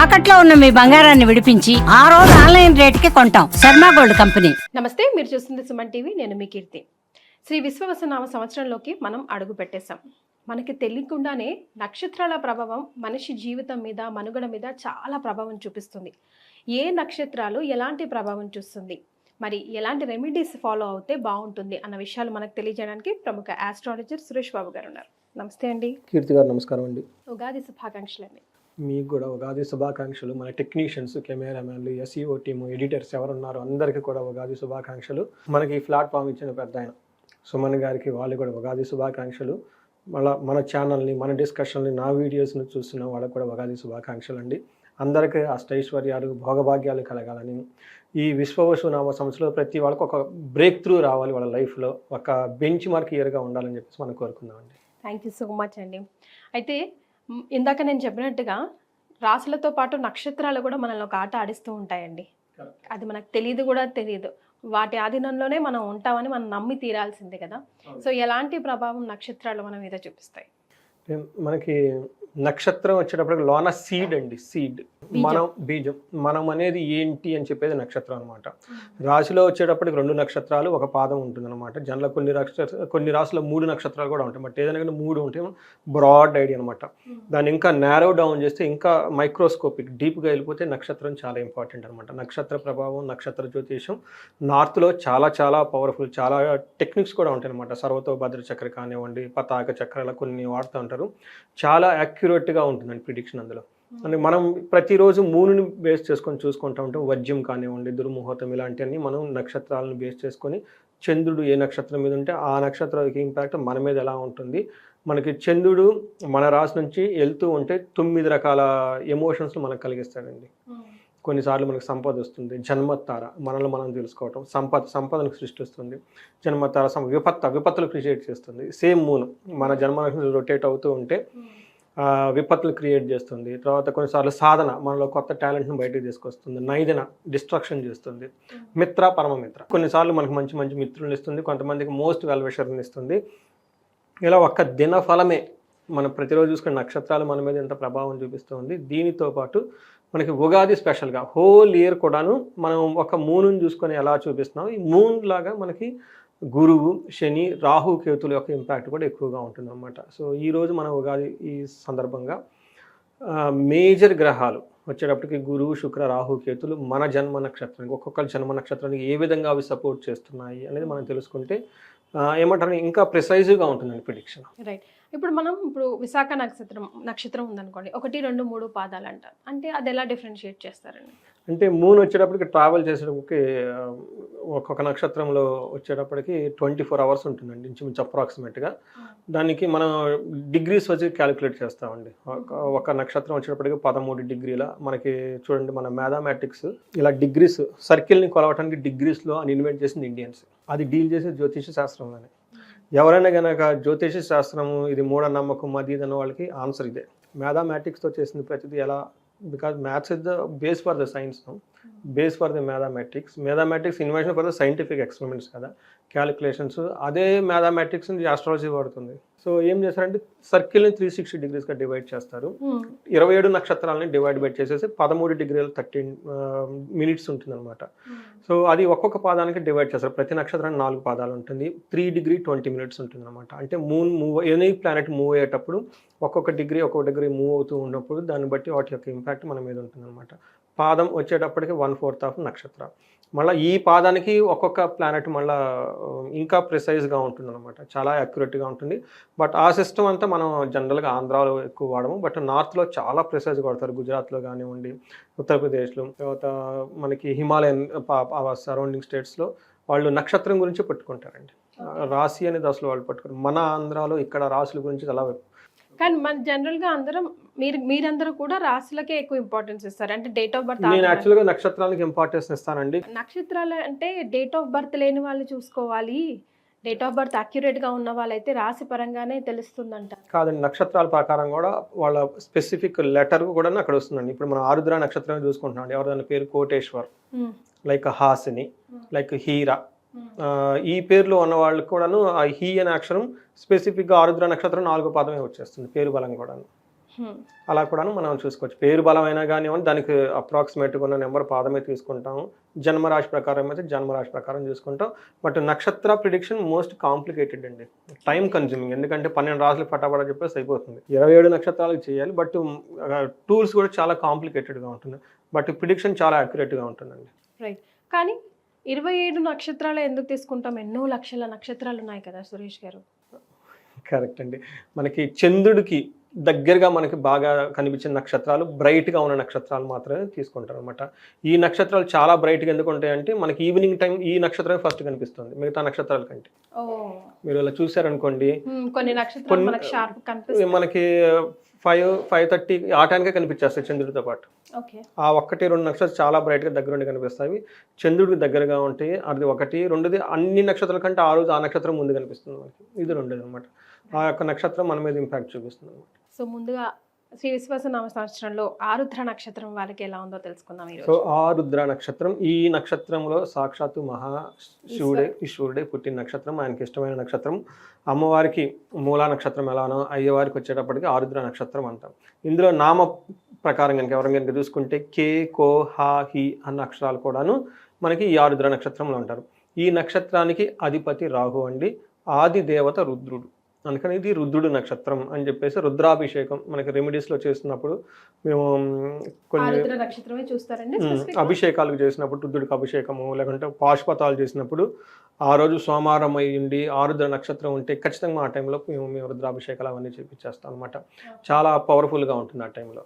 తాకట్లో ఉన్న మీ బంగారాన్ని విడిపించి ఆ రోజు ఆన్లైన్ రేటుకి కొంటాం. Sharma gold company. నమస్తే, మీరు చూస్తుంది సుమన్ టీవీ. నేను మీ కీర్తి. శ్రీ విశ్వవసనామ సంవత్సరంలోకి మనం అడుగు పెట్టేశాం. మనకి తెలియకుండానే నక్షత్రాల ప్రభావం మనిషి జీవితం మీద, మనుగడ మీద చాలా ప్రభావం చూపిస్తుంది. ఏ నక్షత్రాలు ఎలాంటి ప్రభావం చూస్తుంది, మరి ఎలాంటి రెమెడీస్ ఫాలో అవుతే బాగుంటుంది అన్న విషయాలు మనకు తెలియజేయడానికి ప్రముఖ ఆస్ట్రాలజర్ సురేష్ బాబు గారు ఉన్నారు. నమస్తే అండి. కీర్తి గారు నమస్కారం అండి. ఉగాది శుభాకాంక్షలు అండి. మీకు కూడా ఉగాది శుభాకాంక్షలు. మన టెక్నీషియన్స్, కెమెరామెన్లు, ఎస్ఈఓ టీము, ఎడిటర్స్ ఎవరున్నారో అందరికీ కూడా ఉగాది శుభాకాంక్షలు. మనకి ఈ ప్లాట్ఫామ్ ఇచ్చిన పెద్ద ఆయన సుమన్ గారికి వాళ్ళు కూడా ఉగాది శుభాకాంక్షలు. మళ్ళీ మన ఛానల్ని, మన డిస్కషన్ని, నా వీడియోస్ని చూస్తున్న వాళ్ళకు కూడా ఉగాది శుభాకాంక్షలు అండి. అందరికీ అష్టైశ్వర్యాలు, భోగభాగ్యాలు కలగాలని, ఈ విశ్వవసునామ సంవత్సరంలో ప్రతి వాళ్ళకి ఒక బ్రేక్ త్రూ రావాలి, వాళ్ళ లైఫ్లో ఒక బెంచ్ మార్క్ ఇయర్గా ఉండాలని చెప్పేసి మనం కోరుకుందామండి. థ్యాంక్ యూ సో మచ్ అండి. అయితే ఇందాక నేను చెప్పినట్టుగా రాసులతో పాటు నక్షత్రాలు కూడా మనల్ని ఒక ఆట ఆడిస్తూ ఉంటాయండి. అది మనకు తెలియదు కూడా తెలియదు. వాటి ఆధీనంలోనే మనం ఉంటామని మనం నమ్మి తీరాల్సిందే కదా. సో ఎలాంటి ప్రభావం నక్షత్రాలు మన మీద చూపిస్తాయి? మనకి నక్షత్రం వచ్చేటప్పటికి లోన సీడ్ అండి, సీడ్ మనం బీజం. మనం అనేది ఏంటి అని చెప్పేది నక్షత్రం అనమాట. రాశిలో వచ్చేటప్పటికి 2 నక్షత్రాలు, ఒక పాదం ఉంటుంది అనమాట. జనరల్ కొన్ని రాశుల్లో 3 నక్షత్రాలు కూడా ఉంటాయి. బట్ ఏదైనా కానీ 3 ఉంటే బ్రాడ్ ఐడియా అనమాట. దాన్ని ఇంకా నేరో డౌన్ చేస్తే, ఇంకా మైక్రోస్కోపిక్ డీప్గా వెళ్ళిపోతే నక్షత్రం చాలా ఇంపార్టెంట్ అనమాట. నక్షత్ర ప్రభావం, నక్షత్ర జ్యోతిషం నార్త్లో చాలా చాలా పవర్ఫుల్, చాలా టెక్నిక్స్ కూడా ఉంటాయి అనమాట. సర్వతోభద్ర చక్ర కానివ్వండి, పతాక చక్రాల కొన్ని వాడుతూ ఉంటారు. చాలా యాక్యురేట్గా ఉంటుందండి ప్రిడిక్షన్ అందులో. అంటే మనం ప్రతిరోజు మూనుని బేస్ చేసుకొని చూసుకుంటూ ఉంటాం. వర్జ్యం కానివ్వండి, దుర్ముహూర్తం, ఇలాంటివన్నీ మనం నక్షత్రాలను బేస్ చేసుకొని, చంద్రుడు ఏ నక్షత్రం మీద ఉంటే ఆ నక్షత్రానికి ఇంపాక్ట్ మన మీద ఎలా ఉంటుంది. మనకి చంద్రుడు మన రాశి నుంచి వెళ్తూ ఉంటే 9 రకాల ఎమోషన్స్ మనకు కలిగిస్తాడండి. కొన్నిసార్లు మనకు సంపద వస్తుంది, జన్మతార మనల్ని మనం తెలుసుకోవటం, సంపదను సృష్టిస్తుంది. జన్మతార విపత్తులు క్రియేట్ చేస్తుంది. సేమ్ మూన్ మన జన్మ రొటేట్ అవుతూ ఉంటే విపత్తులు క్రియేట్ చేస్తుంది. తర్వాత కొన్నిసార్లు సాధన మనలో కొత్త టాలెంట్ను బయటకు తీసుకొస్తుంది. నైదన డిస్ట్రక్షన్ చేస్తుంది. మిత్ర, పరమమిత్ర కొన్నిసార్లు మనకు మంచి మంచి మిత్రులను ఇస్తుంది. కొంతమందికి మోస్ట్ వెల్విషర్ని ఇస్తుంది. ఇలా ఒక్క దిన ఫలమే మనం ప్రతిరోజు చూసుకునే నక్షత్రాలు మన మీద ఎంత ప్రభావం చూపిస్తుంది. దీనితో పాటు మనకి ఉగాది స్పెషల్గా హోల్ ఇయర్ కూడాను మనం ఒక మూనుని చూసుకొని ఎలా చూపిస్తున్నాం, ఈ మూన్ లాగా మనకి గురువు, శని, రాహు, కేతుల యొక్క ఇంపాక్ట్ కూడా ఎక్కువగా ఉంటుంది అన్నమాట. సో ఈరోజు మన ఉగాది ఈ సందర్భంగా మేజర్ గ్రహాలు వచ్చేటప్పటికి గురువు, శుక్ర, రాహు, కేతులు మన జన్మ నక్షత్రానికి, ఒక్కొక్క జన్మ నక్షత్రానికి ఏ విధంగా అవి సపోర్ట్ చేస్తున్నాయి అనేది మనం తెలుసుకుంటే ఏమంటారు ఇంకా ప్రిసైజ్గా ఉంటుందండి ప్రిడిక్షన్. రైట్. ఇప్పుడు విశాఖ నక్షత్రం ఉందనుకోండి, 1, 2, 3 పాదాలు అంటారు. అంటే అది ఎలా డిఫరెన్షియేట్ చేస్తారండి? అంటే మూన్ వచ్చేటప్పటికి ట్రావెల్ చేసేటప్పటికి ఒక్కొక్క నక్షత్రంలో వచ్చేటప్పటికి 24 అవర్స్ ఉంటుందండి ఇంచుమించు అప్రాక్సిమేట్గా. దానికి మనం డిగ్రీస్ వచ్చి క్యాలిక్యులేట్ చేస్తామండి. ఒక నక్షత్రం వచ్చేటప్పటికి 13 డిగ్రీల మనకి చూడండి, మన మ్యాథమెటిక్స్ ఇలా డిగ్రీస్ సర్కిల్ని కొలవటానికి డిగ్రీస్లో అని ఇన్వెంట్ చేసింది ఇండియన్స్. అది డీల్ చేసే జ్యోతిష శాస్త్రంలోనే. ఎవరైనా కనుక జ్యోతిష శాస్త్రము ఇది మూఢనమ్మకం అది ఇది అన్న వాళ్ళకి ఆన్సర్ ఇదే. మ్యాథమెటిక్స్తో చేసింది ప్రతిదీ ఎలా, because maths is the base for the science, no? Base for the mathematics invention for the scientific experiments kada, calculations అదే మ్యాథమెటిక్స్ ఆస్ట్రాలజీ వాడుతుంది. సో ఏం చేస్తారంటే సర్కిల్ని 360 డిగ్రీస్గా డివైడ్ చేస్తారు. 27 నక్షత్రాలని డివైడ్ చేసేసి 13 డిగ్రీలు 13 మినిట్స్ ఉంటుంది అనమాట. సో అది ఒక్కొక్క పాదానికి డివైడ్ చేస్తారు. ప్రతి నక్షత్రానికి 4 పాదాలు ఉంటుంది. 3 డిగ్రీ 20 మినిట్స్ ఉంటుంది అనమాట. అంటే ఎనీ ప్లానెట్ మూవ్ అయ్యేటప్పుడు ఒక్కొక్క డిగ్రీ మూవ్ అవుతూ ఉన్నప్పుడు దాన్ని బట్టి వాటి యొక్క ఇంపాక్ట్ మన మీద ఉంటుంది అనమాట. పాదం వచ్చేటప్పటికి 1/4 ఆఫ్ నక్షత్రం. మళ్ళీ ఈ పాదానికి ఒక్కొక్క ప్లానెట్ మళ్ళీ ఇంకా ప్రిసైజ్గా ఉంటుంది అనమాట. చాలా యాక్యురేట్గా ఉంటుంది. బట్ ఆ సిస్టమ్ అంతా మనం జనరల్గా ఆంధ్రాలో ఎక్కువ వాడము. బట్ నార్త్లో చాలా ప్రిసైజ్గా వాడతారు. గుజరాత్లో కానివ్వండి, ఉత్తరప్రదేశ్లో, తర్వాత మనకి హిమాలయన్ సరౌండింగ్ స్టేట్స్లో వాళ్ళు నక్షత్రం గురించి పట్టుకుంటారండి. రాశి అనేది అసలు వాళ్ళు పట్టుకుంటారు. మన ఆంధ్రాలో ఇక్కడ రాశుల గురించి చాలా. కానీ మన జనరల్గా మీరందరూ కూడా రాశులకే ఎక్కువ ఇంపార్టెన్స్ ఇస్తారు. అంటే డేట్ ఆఫ్ బర్త్. నేను యాక్చువల్గా నక్షత్రానికి ఇంపార్టెన్స్ ఇస్తానండి. నక్షత్రాలు అంటే డేట్ ఆఫ్ బర్త్ లేని వాళ్ళు చూసుకోవాలి, డేట్ ఆఫ్ బర్త్ అక్యురేట్గా ఉన్న వాళ్ళైతే రాశి పరంగానే తెలుస్తుందంట. కాదండి, నక్షత్రాల ప్రకారం కూడా వాళ్ళ స్పెసిఫిక్ లెటర్ కూడా అక్కడ వస్తుందండి. ఇప్పుడు మనం ఆరుద్ర నక్షత్రం చూసుకుంటున్నాం. ఎవరిదైనా పేరు కోటేశ్వర్, లైక్ హాసిని, లైక్ హీరా, ఈ పేర్లో ఉన్న వాళ్ళకి కూడాను ఆ హీ అనే అక్షరం స్పెసిఫిక్గా ఆరుద్ర నక్షత్రం 4వ పాదమే వచ్చేస్తుంది పేరు బలం కూడాను. అలా కూడా మనం చూసుకోవచ్చు. పేరు బలమైనా కానివ్వండి, దానికి అప్రాక్సిమేట్గా ఉన్న నెంబర్ పాదమే తీసుకుంటాము. జన్మరాశి ప్రకారం అయితే జన్మరాశి ప్రకారం చూసుకుంటాం. బట్ నక్షత్ర ప్రిడిక్షన్ మోస్ట్ కాంప్లికేటెడ్ అండి, టైం కన్జ్యూమింగ్. ఎందుకంటే 12 రాశులు పటాపట చెప్పేసి అయిపోతుంది. 27 నక్షత్రాలకు చేయాలి, బట్ టూల్స్ కూడా చాలా కాంప్లికేటెడ్గా ఉంటుంది. బట్ ప్రిడిక్షన్ చాలా యాక్యురేట్గా ఉంటుందండి. రైట్. కానీ 27 నక్షత్రాలు ఎందుకు తీసుకుంటాం? ఎన్నో లక్షల నక్షత్రాలు ఉన్నాయి కదా సురేష్ గారు. కరెక్ట్ అండి. మనకి చంద్రుడికి దగ్గరగా మనకి బాగా కనిపించిన నక్షత్రాలు, బ్రైట్గా ఉన్న నక్షత్రాలు మాత్రమే తీసుకుంటారు అనమాట. ఈ నక్షత్రాలు చాలా బ్రైట్గా ఎందుకు ఉంటాయంటే మనకి ఈవినింగ్ టైం ఈ నక్షత్రమే ఫస్ట్ కనిపిస్తుంది మిగతా నక్షత్రాల కంటే. మీరు ఇలా చూసారనుకోండి, కొన్ని నక్షత్రాలు మనకి షార్ప్ కనిపిస్తాయి. మనకి 5:30 ఆ టైంకే కనిపించేస్తాయి చంద్రుడితో పాటు. ఆ 1-2 నక్షత్రాలు చాలా బ్రైట్గా దగ్గరుండి కనిపిస్తాయి. చంద్రుడికి దగ్గరగా ఉంటాయి. అది 1. 2ది అన్ని నక్షత్రాల కంటే ఆ రోజు ఆ నక్షత్రం ముందు కనిపిస్తుంది మనకి. ఇది 2ది అనమాట. ఆ యొక్క నక్షత్రం మన మీద ఇంపాక్ట్ చూపిస్తుంది అనమాట. సో ముందుగా శ్రీ విశ్వాసనామ సంవత్సరంలో ఆరుద్ర నక్షత్రం వాళ్ళకి ఎలా ఉందో తెలుసుకుందాం ఈరోజు. సో ఆరుద్ర నక్షత్రం, ఈ నక్షత్రంలో సాక్షాత్తు మహాశివుడే ఈశ్వరుడే పుట్టిన నక్షత్రం. ఆయనకి ఇష్టమైన నక్షత్రం. అమ్మవారికి మూలా నక్షత్రం ఎలానో అయ్యవారికి వచ్చేటప్పటికి ఆరుద్ర నక్షత్రం అంటాం. ఇందులో నామ ప్రకారం కనుక ఎవరైనా కనుక చూసుకుంటే కే, కో, హా, హి అన్న అక్షరాలు కూడాను మనకి ఈ ఆరుద్ర నక్షత్రంలో ఉంటారు. ఈ నక్షత్రానికి అధిపతి రాహు అండి. ఆది దేవత రుద్రుడు, అందుకని ఇది రుద్రుడు నక్షత్రం అని చెప్పేసి రుద్రాభిషేకం మనకి రెమెడీస్లో చేస్తున్నప్పుడు మేము కొన్ని అభిషేకాలకు చేసినప్పుడు, రుద్రుడికి అభిషేకము లేకుంటే పాశుపతాలు చేసినప్పుడు ఆ రోజు సోమవారం అయ్యిండి ఆరుద్ర నక్షత్రం ఉంటే ఖచ్చితంగా ఆ టైంలో మేము రుద్రాభిషేకాలు అవన్నీ చేపించేస్తాం అనమాట. చాలా పవర్ఫుల్గా ఉంటుంది ఆ టైంలో.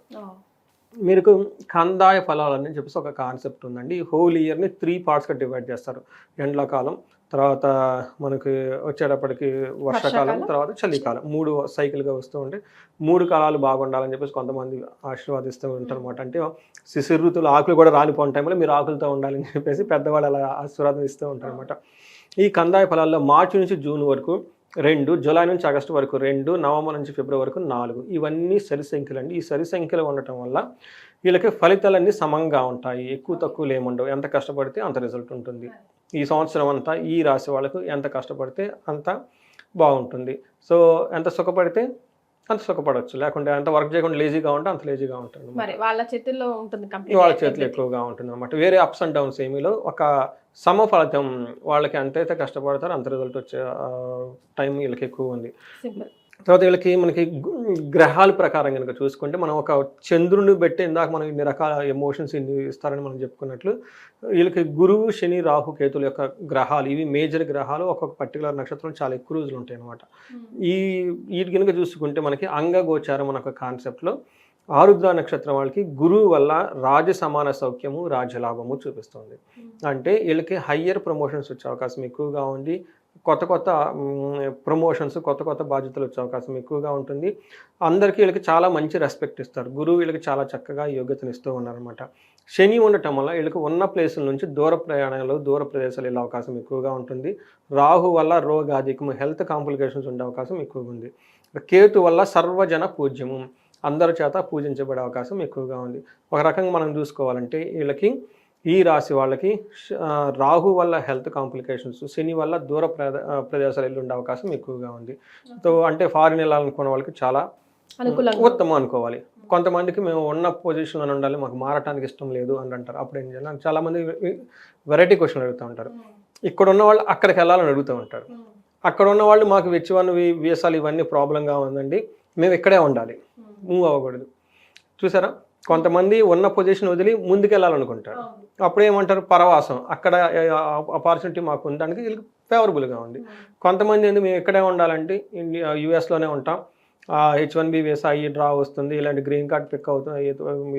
మీకు కందాయ ఫలాలని చెప్పేసి ఒక కాన్సెప్ట్ ఉందండి. హోల్ ఇయర్ని 3 పార్ట్స్గా డివైడ్ చేస్తారు. ఎండాకాలం, తర్వాత మనకి వచ్చేటప్పటికి వర్షాకాలం, తర్వాత చలికాలం. 3 సైకిల్గా వస్తూ ఉంటే 3 కాలాలు బాగుండాలని చెప్పేసి కొంతమంది ఆశీర్వాదిస్తూ ఉంటారు అనమాట. అంటే శిశిర ఋతువులు ఆకులు కూడా రాలిపోయిన టైంలో మీరు ఆకులతో ఉండాలని చెప్పేసి పెద్దవాళ్ళు అలా ఆశీర్వాదం ఇస్తూ ఉంటారు అనమాట. ఈ కందాయ ఫలాల్లో మార్చి నుంచి జూన్ వరకు 2, జూలై నుంచి ఆగస్టు వరకు 2, నవంబర్ నుంచి ఫిబ్రవరి వరకు 4. ఇవన్నీ సరి సంఖ్యలు అండి. ఈ సరి సంఖ్యలు ఉండటం వల్ల వీళ్ళకి ఫలితాలన్నీ సమంగా ఉంటాయి. ఎక్కువ తక్కువలు ఏముండవు. ఎంత కష్టపడితే అంత రిజల్ట్ ఉంటుంది. ఈ సంవత్సరం అంతా ఈ రాశి వాళ్ళకు ఎంత కష్టపడితే అంత బాగుంటుంది. సో ఎంత సుఖపడితే అంత సుఖపడవచ్చు, లేకుంటే అంత వర్క్ చేయకుండా లేజీగా ఉంటే అంత లేజీగా ఉంటుంది. వాళ్ళ చేతుల్లో ఉంటుంది, వాళ్ళ చేతులు ఎక్కువగా ఉంటుంది అనమాట. వేరే అప్స్ అండ్ డౌన్స్ ఏమీలో ఒక సమ ఫలితం. వాళ్ళకి ఎంతైతే కష్టపడతారో అంత రిజల్ట్ వచ్చే టైం వీళ్ళకి ఎక్కువ ఉంది. తర్వాత వీళ్ళకి మనకి గ్రహాల ప్రకారం కనుక చూసుకుంటే మనం ఒక చంద్రుని బట్టి ఇందాక మనం ఇన్ని రకాల ఎమోషన్స్ ఇన్ని ఇస్తారని మనం చెప్పుకున్నట్లు వీళ్ళకి గురువు, శని, రాహు, కేతుల యొక్క గ్రహాలు, ఇవి మేజర్ గ్రహాలు. ఒక్కొక్క పర్టికులర్ నక్షత్రం చాలా ఎక్కువ రోజులు ఉంటాయి అనమాట. వీటి కనుక చూసుకుంటే మనకి అంగగోచారం అనే ఒక కాన్సెప్ట్లో ఆరుద్ర నక్షత్రం వాళ్ళకి గురువు వల్ల రాజ సమాన సౌఖ్యము, రాజ్యలాభము చూపిస్తుంది. అంటే వీళ్ళకి హయ్యర్ ప్రమోషన్స్ వచ్చే అవకాశం ఎక్కువగా ఉంది. కొత్త కొత్త ప్రమోషన్స్, కొత్త కొత్త బాధ్యతలు వచ్చే అవకాశం ఎక్కువగా ఉంటుంది. అందరికీ వీళ్ళకి చాలా మంచి రెస్పెక్ట్ ఇస్తారు. గురువు వీళ్ళకి చాలా చక్కగా యోగ్యతను ఇస్తూ ఉన్నారనమాట. శని ఉండటం వల్ల వీళ్ళకి ఉన్న ప్లేసుల నుంచి దూర ప్రయాణాలు, దూర ప్రదేశాలు వెళ్ళే అవకాశం ఎక్కువగా ఉంటుంది. రాహు వల్ల రోగాధికము, హెల్త్ కాంప్లికేషన్స్ ఉండే అవకాశం ఎక్కువగా ఉంది. కేతు వల్ల సర్వజన పూజ్యము, అందరి చేత పూజించబడే అవకాశం ఎక్కువగా ఉంది. ఒక రకంగా మనం చూసుకోవాలంటే వీళ్ళకి ఈ రాశి వాళ్ళకి రాహు వల్ల హెల్త్ కాంప్లికేషన్స్, శని వల్ల దూర ప్రదేశాలు వెళ్ళి ఉండే అవకాశం ఎక్కువగా ఉంది. సో అంటే ఫారిన్ వెళ్ళాలనుకున్న వాళ్ళకి చాలా ఉత్తమం అనుకోవాలి. కొంతమందికి మేము ఉన్న పొజిషన్లో ఉండాలి, మాకు మారటానికి ఇష్టం లేదు అని అంటారు. అప్పుడు ఏం చేయాలి? చాలామంది వెరైటీ క్వశ్చన్ అడుగుతూ ఉంటారు. ఇక్కడ ఉన్న వాళ్ళు అక్కడికి వెళ్ళాలని అడుగుతూ ఉంటారు. అక్కడ ఉన్న వాళ్ళు మాకు వీసాలు ఇవన్నీ ప్రాబ్లంగా ఉందండి, మేము ఇక్కడే ఉండాలి, మూవ్ అవ్వకూడదు. చూసారా, కొంతమంది ఉన్న పొజిషన్ వదిలి ముందుకు వెళ్ళాలనుకుంటారు. అప్పుడు ఏమంటారు? పరవాసం, అక్కడ ఆపర్చునిటీ మాకు ఉండడానికి వీళ్ళకి ఫేవరబుల్గా ఉంది. కొంతమంది మేము ఇక్కడే ఉండాలంటే యుఎస్లోనే ఉంటాం, H1B వీసా ఈ డ్రా వస్తుంది, ఇలాంటి గ్రీన్ కార్డ్ పిక్ అవుతుంది,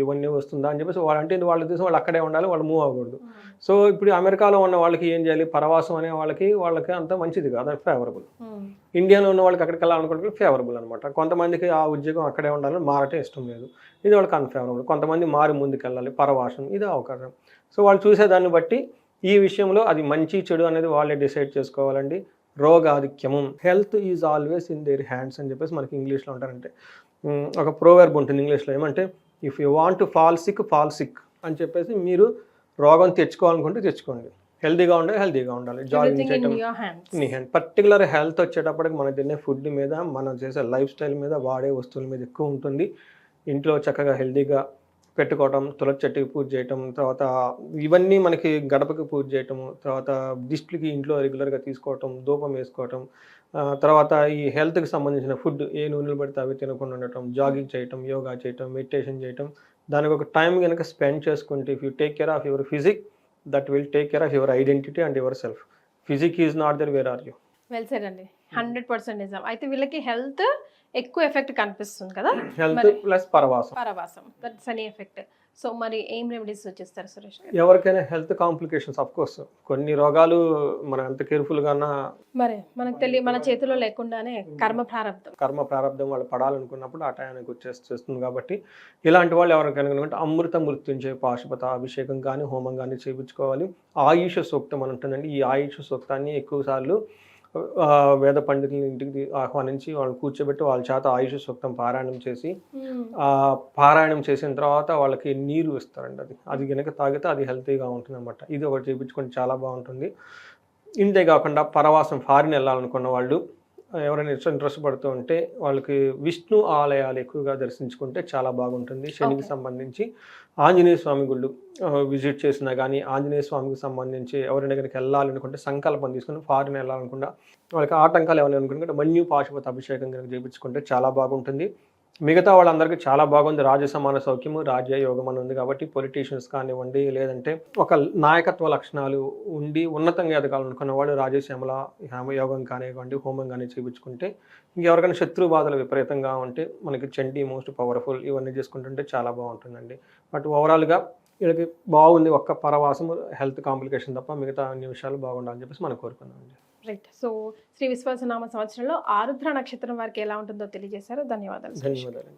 ఇవన్నీ వస్తుందా అని చెప్పేసి వాళ్ళు అంటే వాళ్ళ ఉద్దేశం వాళ్ళు అక్కడే ఉండాలి, వాళ్ళు మూవ్ అవ్వకూడదు. సో ఇప్పుడు అమెరికాలో ఉన్న వాళ్ళకి ఏం చేయాలి? పరవాసం అనే వాళ్ళకి అంత మంచిది కాదు, అది ఫేవరబుల్. ఇండియాలో ఉన్న వాళ్ళకి అక్కడికి వెళ్ళాలనుకుంటే ఫేవరబుల్ అనమాట. కొంతమందికి ఆ ఉద్యోగం అక్కడే ఉండాలని మారటే ఇష్టం లేదు, ఇది వాళ్ళకి అన్ఫేవరబుల్. కొంతమంది మారి ముందుకు వెళ్ళాలి, పరవాసం, ఇది అవకాశం. సో వాళ్ళు చూసేదాన్ని బట్టి ఈ విషయంలో అది మంచి చెడు అనేది వాళ్ళే డిసైడ్ చేసుకోవాలండి. రోగాధిక్యము, health is always in their hands అని చెప్పేసి మనకి ఇంగ్లీష్లో ఉంటారంటే ఒక ప్రోవర్బ్ ఉంటుంది ఇంగ్లీష్లో. ఏమంటే if you want to fall sick అని చెప్పేసి మీరు రోగం తెచ్చుకోవాలనుకుంటే తెచ్చుకోండి, హెల్తీగా ఉండాలి. జాగింగ్ చేయటం నీ హ్యాండ్. పర్టికులర్ హెల్త్ వచ్చేటప్పటికి మనం తినే ఫుడ్ మీద, మనం చేసే లైఫ్ స్టైల్ మీద, వాడే వస్తువుల మీద ఎక్కువ ఉంటుంది. ఇంట్లో చక్కగా హెల్తీగా పెట్టుకోవటం, తులసి చెట్టుకి పూజ చేయటం, తర్వాత ఇవన్నీ మనకి గడపకి పూజ చేయటము, తర్వాత దిష్టికి ఇంట్లో రెగ్యులర్గా తీసుకోవటం, ధూపం వేసుకోవటం, తర్వాత ఈ హెల్త్కి సంబంధించిన ఫుడ్ ఏ నూనెలు పడితే అవి తినకుండా ఉండటం, జాగింగ్ చేయటం, యోగా చేయటం, మెడిటేషన్ చేయటం, దానికి ఒక టైం కనుక స్పెండ్ చేసుకుంటే if you take care of your physique that will take care of your identity and your self. Physique is not there, where are you? Well said అండి, 100% నిజం. అయితే వీళ్ళకి హెల్త్ ఎక్కువ ఎఫెక్ట్ కనిపిస్తుంది కదా, హెల్త్ ప్లస్ పరవాసం. పరవాసం, దట్స్ అనీ effect. So మరి ఏం రెమెడీస్ వచ్చేస్తారు సురేష్ గారు? ఎవరికైనా హెల్త్ కాంప్లికేషన్స్ ఆఫ్ కోర్స్ కొన్ని రోగాలు మనం ఎంత కేర్ఫుల్గానా, మరి మనకు మన చేతిలో లేకుండానే కర్మ ప్రారంభం వాళ్ళు పడాలనుకున్నప్పుడు ఆ టయానికి వచ్చేస్తుంది. కాబట్టి ఇలాంటి వాళ్ళు ఎవరికైనా కనుక అమృత మృత్యుంజయ పాశుపత అభిషేకం కానీ హోమం కానీ చేయించుకోవాలి. ఆయుష సూక్తం అని ఉంటుందండి. ఈ ఆయుష సూక్తాన్ని ఎక్కువసార్లు వేద పండితుల ఇంటికి ఆహ్వానించి వాళ్ళని కూర్చోబెట్టి వాళ్ళ చేత ఆయుష సూక్తం పారాయణం చేసి, పారాయణం చేసిన తర్వాత వాళ్ళకి నీరు ఇస్తారండి. అది కనుక తాగితే అది హెల్తీగా ఉంటుంది అన్నమాట. ఇది ఒకటి చేయించుకొని చాలా బాగుంటుంది. ఇంతే కాకుండా పరవాసం ఫారిన్ వెళ్ళాలనుకున్న వాళ్ళు ఎవరైనా ఇంట్రెస్ట్ పడుతూ ఉంటే వాళ్ళకి విష్ణు ఆలయాలు ఎక్కువగా దర్శించుకుంటే చాలా బాగుంటుంది. శనికి సంబంధించి ఆంజనేయ స్వామి గుళ్ళు విజిట్ చేసినా కానీ, ఆంజనేయ స్వామికి సంబంధించి ఎవరైనా కనుక వెళ్ళాలనుకుంటే సంకల్పం తీసుకుని ఫారిన్ వెళ్ళాలనుకుంటే వాళ్ళకి ఆటంకాలు ఏమైనా అనుకుంటే మన్యు పాశుపత అభిషేకం కనుక చేయించుకుంటే చాలా బాగుంటుంది. మిగతా వాళ్ళందరికీ చాలా బాగుంది. రాజసమాన సౌఖ్యము, రాజ్య యోగం అని ఉంది. కాబట్టి పొలిటీషియన్స్ కానివ్వండి, లేదంటే ఒక నాయకత్వ లక్షణాలు ఉండి ఉన్నతంగా ఎదగాలనుకున్న వాళ్ళు రాజశ్యామల యోగం కానివ్వండి, హోమం కానీ చేయించుకుంటే, ఇంకెవరికైనా శత్రు బాధలు విపరీతంగా ఉంటే మనకి చండీ మోస్ట్ పవర్ఫుల్ ఇవన్నీ చేసుకుంటుంటే చాలా బాగుంటుందండి. బట్ ఓవరాల్గా వీళ్ళకి బాగుంది. ఒక్క పరవాసము హెల్త్ కాంప్లికేషన్ తప్ప మిగతా అన్ని విషయాలు బాగుండాలని చెప్పేసి మనం కోరుకుందామండి. రైట్. సో శ్రీ విశ్వాసనామ సంవత్సరంలో ఆరుద్ర నక్షత్రం వారికి ఎలా ఉంటుందో తెలియజేశారు. ధన్యవాదాలు. ధన్యవాదాలు.